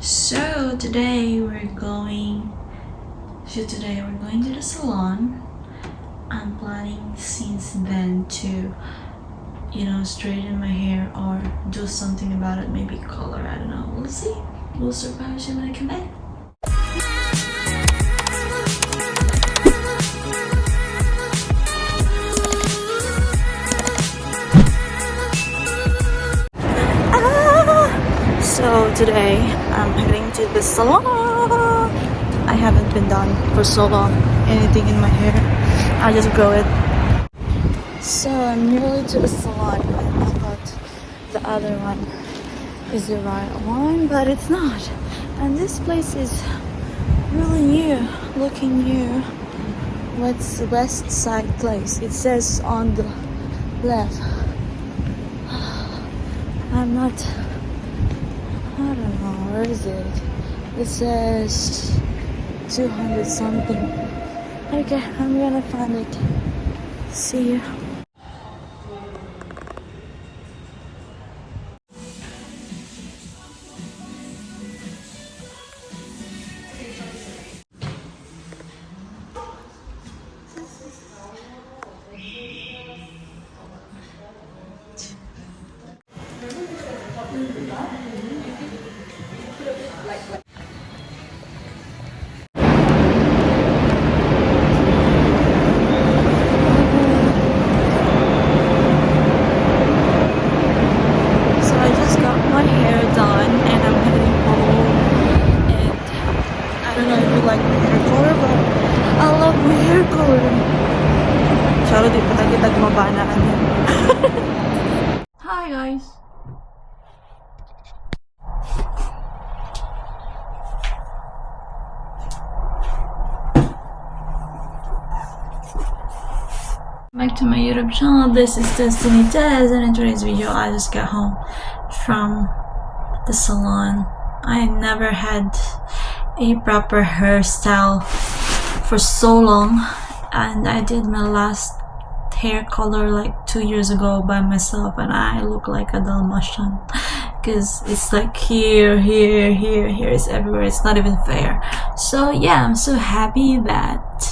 So today we're going to the salon. I'm planning since then to straighten my hair or do something about it, maybe color, I don't know, we'll see. We'll surprise you when I come back. So today I'm heading to the salon. I haven't been done for so long anything in my hair. I just grow it. So I'm nearly to the salon, but I thought the other one is the right one, but it's not. And this place is really new, looking new. What's the West Side place? It says on the left. I don't know, where is it? It says 200 something. Okay, I'm gonna find it. See you. Hi guys. Back to my YouTube channel. This is Destiny Tez, and in today's video I just got home from the salon. I never had a proper hairstyle for so long, and I did my last hair color like 2 years ago by myself, and I look like a Dalmatian because it's like here, it's everywhere. It's not even fair. So yeah, I'm so happy that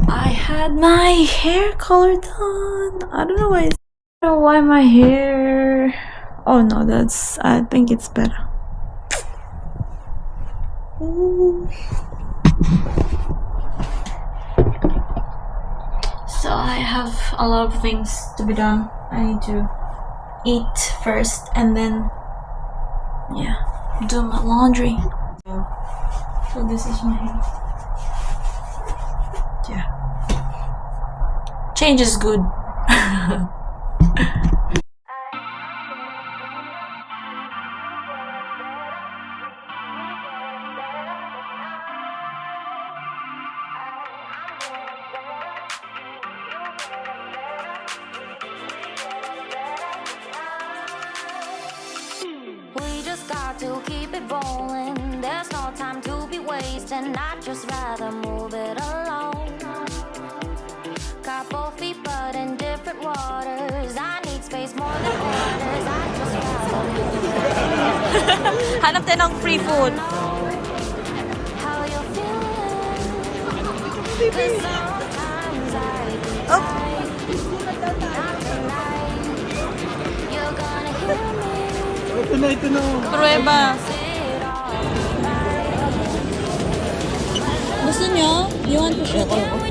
I had my hair color done. I don't know why my hair. Oh no, I think it's better. Ooh. So I have a lot of things to be done. I need to eat first and then do my laundry. So this is my hair. Yeah. Change is good. To keep it rolling, there's no time to be wasting. I'd just rather move it along. Couple feet but in different waters. I need space more than orders. I just rather move it along. Hanap tayo ng free food. How you feeling? 'Cause sometimes I decide not tonight. You're gonna hear me. Ito na. Prueba. Gusto nyo? You want prosciutto? No?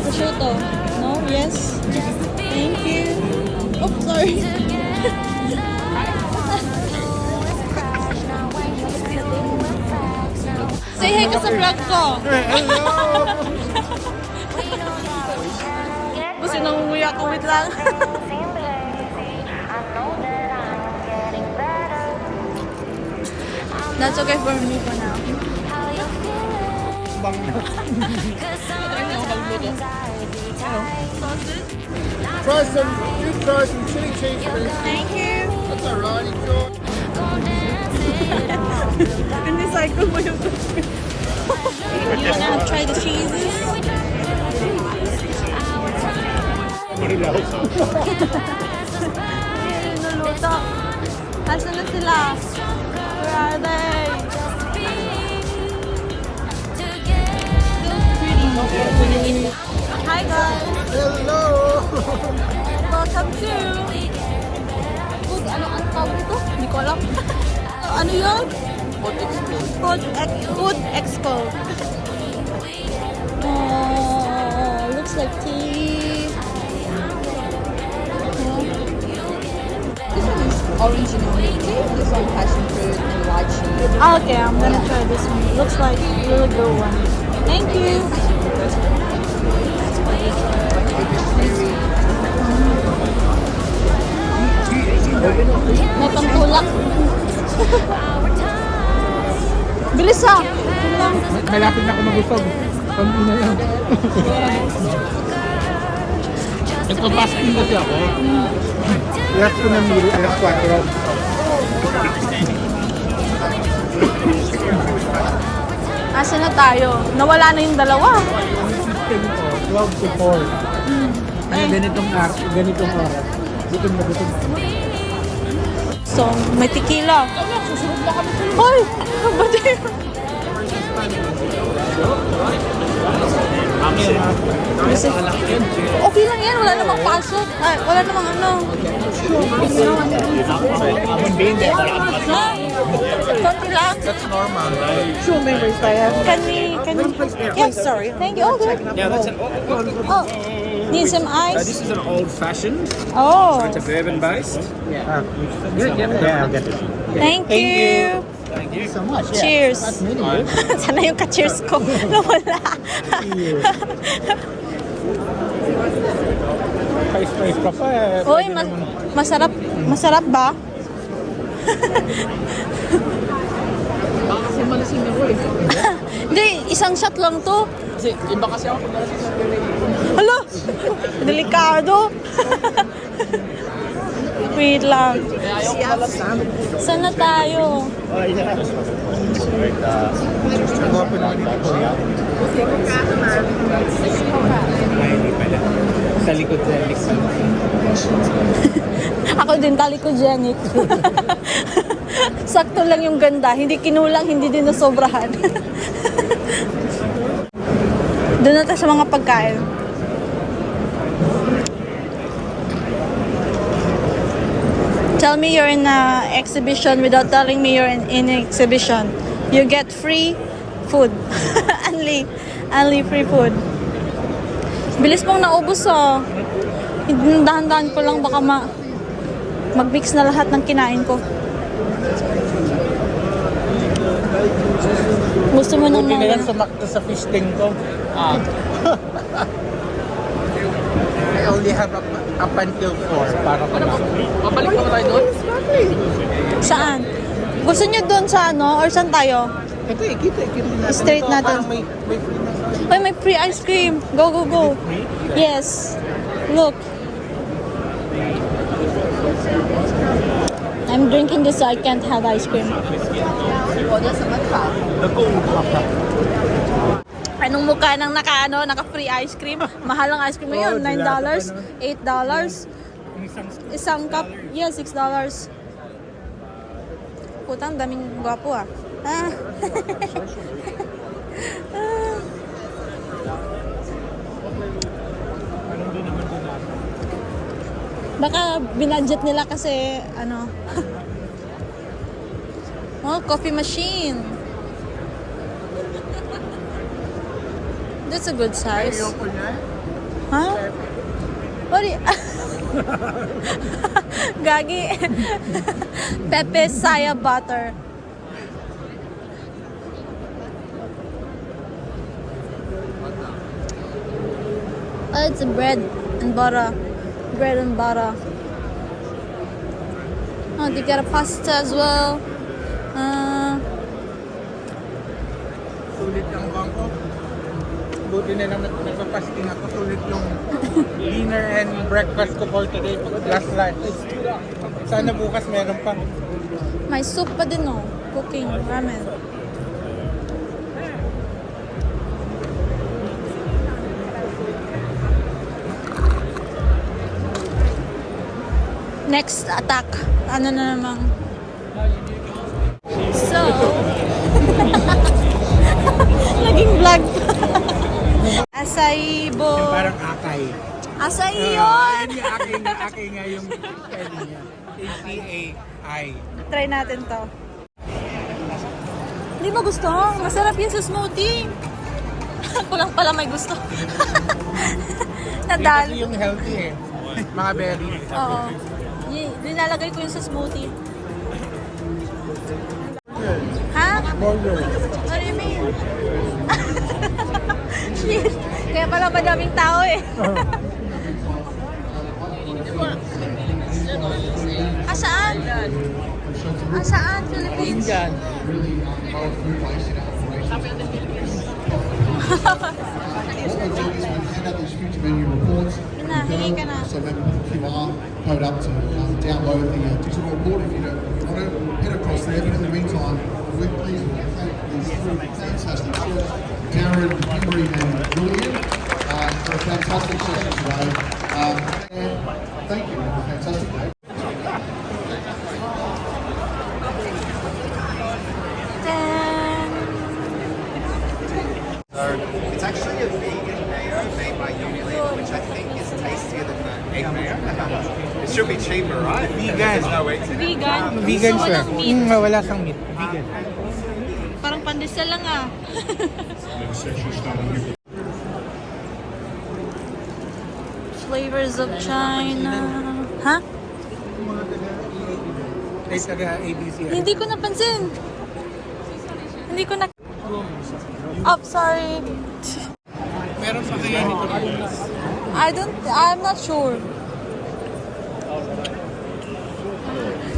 Prosciutto? No? Yes? Thank you. Oh, sorry. Say hi ka sa vlog ko. Kasi nangunguya ko, wait lang. That's okay for me for now. You try some chili cheese, please. Thank you. That's alright, enjoy. Ini-cycle mo yung You wanna try the cheeses? ilaw. Niluluto. Asan na sila? Where are they? Hi guys! Hello! Welcome to food, ano ang tawag ito? Hindi ko alam. Ano yun? Food-expo. Oh, looks like tea. This one is original tea. This one passion fruit and lychee. Okay, I'm gonna try this one. Looks like a really good one. Thank you. May pantulak. Bilis ah! Malapit na ako magusog. Pampi na yan. Nagpapasting kasi ako. Alas ko na mili, alas 4. Asa na tayo? Nawala na yung dalawa. System ko, 12 to 4. Ay, ganitong oras. Gutom na gutom. So, may tequila. Hoy! Ba't yun? Okay lang yan. Wala namang pasok. Ay, wala namang ano. Ha? Konti lang. That's normal. Sure memories by Can we... Yeah, sorry. Thank you. Okay. Yeah, that's an Oh, need some ice? this is an old-fashioned. Oh, It's a bourbon-based. Yeah, I'll get it. thank you. Thank you so much. Cheers. That's meeting you. Sana yung ka-cheers ko nawala. Spice pa pa eh. Uy, masarap. Masarap ba? Baka kasi malasing ako eh. Hindi, isang shot lang to. Kasi iba kasi ako pag malasing sa Hala! Delikado. Wait lang. Saan na tayo? Sa likod sa likod. Ako din, talikogenic. Sakto lang yung ganda. Hindi kinulang, hindi din nasobrahan. Doon na tayo sa mga pagkain. Tell me you're in an exhibition without telling me you're in an exhibition. You get free food. only free food. Bilis pong naubos oh. Dahan-dahan ko lang baka mag-mix na lahat ng kinain ko. Gusto mo nang Buti na yan mga... sumakto sa fish tank ko. I only have up until 4 para pa lang. Babalik pa tayo doon? Saan? Gusto nyo doon sa ano? Or saan tayo? Ito eh, kita natin. Straight Ito, natin. parang may free na. Ay, may free ice cream. Go, go, go. Yes. Look. I'm drinking this so I can't have ice cream. Order sa matcha. Anong mukha ng naka-free ice cream? Mahal ang ice cream ngayon. $9, $8. Isang cup, yeah, $6. Putang, daming gwapo ah. Ah. Baka binudget nila kasi ano. Oh, coffee machine. That's a good size. Huh? What do you... Gagi. Pepe saya butter. Oh, it's bread and butter. Bread and butter. Oh, they got a pasta as well. Sulit ang bangko. Buti na lang nagpapasting ako. Sulit yung dinner and breakfast ko for today. Last lunch. Sana bukas meron pa. May soup pa din oh. Cooking, ramen. Next attack. Ano na namang? So, naging vlog. Acai-bo. Parang akay. Acai yun! Akay nga yung spelling niya. A-C-A-I. Try natin to. Hindi mo gusto? Masarap yan sa smoothie. Kulang pala may gusto. Nadal. Kasi yung healthy eh. Mga berry. Oo. Dinalagay ko yun sa smoothie. Ha? Burger. What do you mean? Shit. Kaya pala madaming tao eh. Asaan? Asaan? Philippines? Dyan. Hingi ka na. So then QR code up to download the digital report if you don't want to head across there. But in the meantime, we're pleased to thank these three fantastic chefs, Darren, Henry and Julian, for a fantastic session today. And thank you. Have a fantastic day. It's actually a vegan mayo made by Unilever, which I think is tastier than the egg mayo. It should be cheaper, right? Vegan. There's no eggs in it. Vegan. Vegan So, siya. walang meat. Wala kang meat. Vegan. Parang pandesal lang ah. Flavors of China. Ha? Ay, taga ABC. Hindi ko napansin. Hindi ko na... Oh, sorry. Meron pa kaya nito? I'm not sure.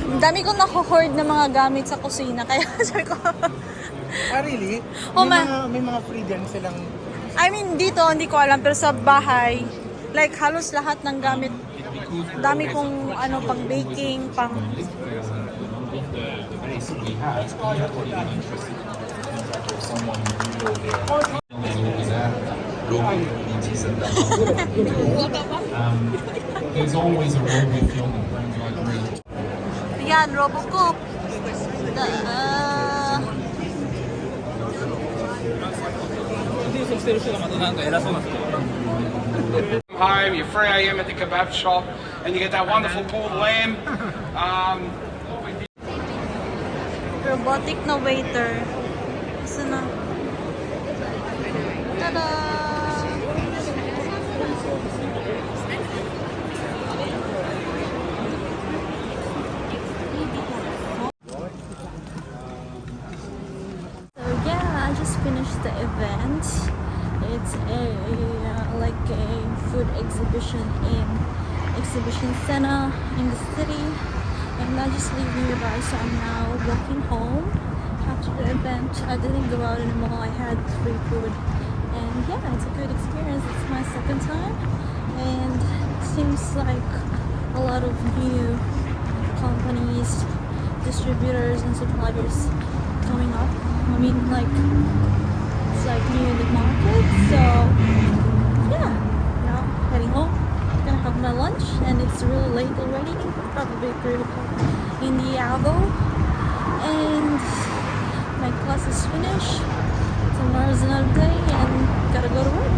Ang dami kong nako-hoard na mga gamit sa kusina. Kaya sabi ko... Really? Oh, May mga free dyan silang... I mean, dito, hindi ko alam. Pero sa bahay, like, halos lahat ng gamit. Dami kong, pang baking, pang... There's always a role with film and brands like Real. Yan, Robocoop. Home, you're 3 a.m. at the kebab shop, and you get that wonderful pulled lamb. Robotic na waiter. Isa na. Tada! So yeah, I just finished the event. It's like a food exhibition in exhibition center in the city. And I just leaving you guys, so I'm now walking home after the event. I didn't go out anymore, I had free food. And yeah, it's a good experience. It's my second time. And seems like a lot of new companies, distributors and suppliers coming up. I mean, like, it's like new in the market. So yeah, now heading home. Gonna have my lunch, and it's really late already, probably 3 o'clock in the Avo, and my class is finished. Tomorrow's another day and gotta go to work.